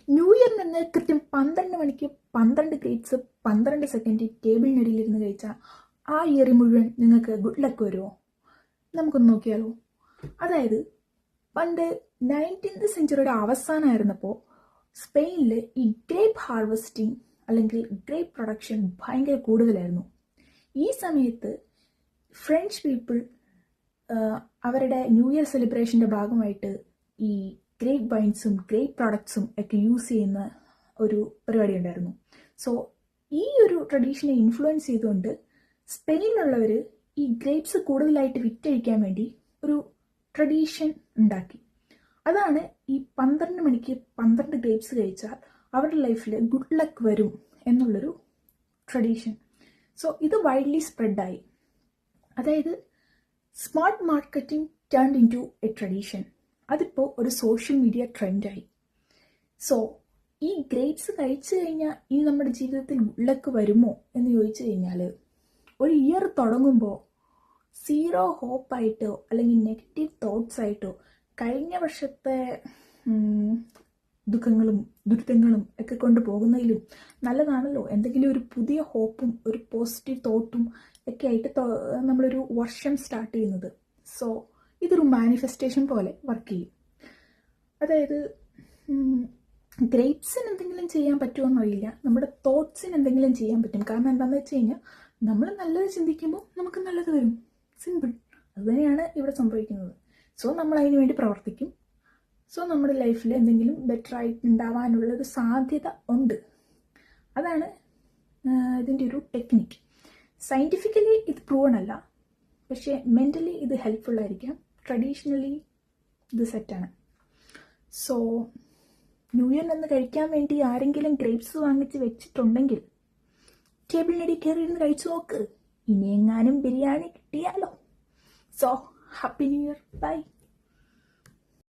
New year നിന്ന് കൃത്യം 12 മണിക്ക് 12 ഗ്രേപ്സ് 12 സെക്കൻഡ് ടേബിളിനടിയിലിരുന്ന് കഴിച്ചാൽ ആ ഇയർ മുഴുവൻ നിങ്ങൾക്ക് ഗുഡ് ലക്ക് വരുമോ? നമുക്കൊന്ന് നോക്കിയാലോ. അതായത് പണ്ട് 19th സെഞ്ചുറിയുടെ അവസാനമായിരുന്നപ്പോൾ സ്പെയിനിൽ ഈ ഗ്രേപ്പ് ഹാർവെസ്റ്റിംഗ് അല്ലെങ്കിൽ ഗ്രേപ്പ് പ്രൊഡക്ഷൻ ഭയങ്കര കൂടുതലായിരുന്നു. ഈ സമയത്ത് ഫ്രഞ്ച് പീപ്പിൾ അവരുടെ ന്യൂ ഇയർ സെലിബ്രേഷൻ്റെ ഭാഗമായിട്ട് ഈ ഗ്രേപ്പ് വൈൻസും ഗ്രേപ്പ് പ്രോഡക്ട്സും ഒക്കെ യൂസ് ചെയ്യുന്ന ഒരു പരിപാടി ഉണ്ടായിരുന്നു. സോ ഈ ഒരു ട്രഡീഷനെ ഇൻഫ്ലുവൻസ് ചെയ്തുകൊണ്ട് സ്പെയിനിലുള്ളവർ ഈ ഗ്രേപ്സ് കൂടുതലായിട്ട് വിറ്റഴിക്കാൻ വേണ്ടി ഒരു ട്രഡീഷൻ ഉണ്ടാക്കി. അതാണ് ഈ 12 മണിക്ക് 12 ഗ്രേപ്സ് കഴിച്ചാൽ അവരുടെ ലൈഫിൽ ഗുഡ് ലക്ക് വരും എന്നുള്ളൊരു ട്രഡീഷൻ. സോ ഇത് വൈഡ്ലി സ്പ്രെഡായി. അതായത് smart marketing turned into a tradition. അതിപ്പോൾ ഒരു സോഷ്യൽ മീഡിയ ട്രെൻഡായി. സോ ഈ ഗ്രേപ്സ് കഴിച്ചു കഴിഞ്ഞാൽ ഇനി നമ്മുടെ ജീവിതത്തിൽ ഗുഡ് ലക്ക് വരുമോ എന്ന് ചോദിച്ചു കഴിഞ്ഞാൽ, ഒരു ഇയർ തുടങ്ങുമ്പോൾ സീറോ ഹോപ്പായിട്ടോ അല്ലെങ്കിൽ നെഗറ്റീവ് തോട്ട്സ് ആയിട്ടോ കഴിഞ്ഞ വർഷത്തെ ദുഃഖങ്ങളും ദുരിതങ്ങളും ഒക്കെ കൊണ്ട് പോകുന്നതിലും നല്ലതാണല്ലോ എന്തെങ്കിലും ഒരു പുതിയ ഹോപ്പും ഒരു പോസിറ്റീവ് തോട്ടും ഒക്കെ ആയിട്ട് നമ്മളൊരു വർഷം സ്റ്റാർട്ട് ചെയ്യുന്നത്. സോ ഇതൊരു മാനിഫെസ്റ്റേഷൻ പോലെ വർക്ക് ചെയ്യും. അതായത് ഗ്രേപ്സിന് എന്തെങ്കിലും ചെയ്യാൻ പറ്റുമോ എന്നറിയില്ല, നമ്മുടെ തോട്ട്സിന് എന്തെങ്കിലും ചെയ്യാൻ പറ്റും. കാരണം എന്താണെന്ന് വെച്ച് കഴിഞ്ഞാൽ നമ്മൾ നല്ലത് ചിന്തിക്കുമ്പോൾ നമുക്ക് നല്ലത് വരും. സിമ്പിൾ. അതുതന്നെയാണ് ഇവിടെ സംഭവിക്കുന്നത്. സോ നമ്മൾ അതിന് വേണ്ടി പ്രവർത്തിക്കും. സോ നമ്മുടെ ലൈഫിൽ എന്തെങ്കിലും ബെറ്റർ ആയിട്ട് ഉണ്ടാവാനുള്ളൊരു സാധ്യത ഉണ്ട്. അതാണ് ഇതിൻ്റെ ഒരു ടെക്നിക്ക്. സയൻറ്റിഫിക്കലി ഇത് പ്രൂവൺ അല്ല, പക്ഷേ മെൻ്റലി ഇത് ഹെൽപ്ഫുള്ളായിരിക്കാം. ട്രഡീഷണലി ഇത് സെറ്റാണ്. സോ ന്യൂ ഇയറിനൊന്ന് കഴിക്കാൻ വേണ്ടി ആരെങ്കിലും ഗ്രേപ്സ് വാങ്ങിച്ച് വെച്ചിട്ടുണ്ടെങ്കിൽ ടേബിളിനടി കയറി ഇരുന്ന് കഴിച്ചു നോക്ക്. ഇനിയെങ്ങാനും ബിരിയാണി കിട്ടിയാലോ. So happy new year. By.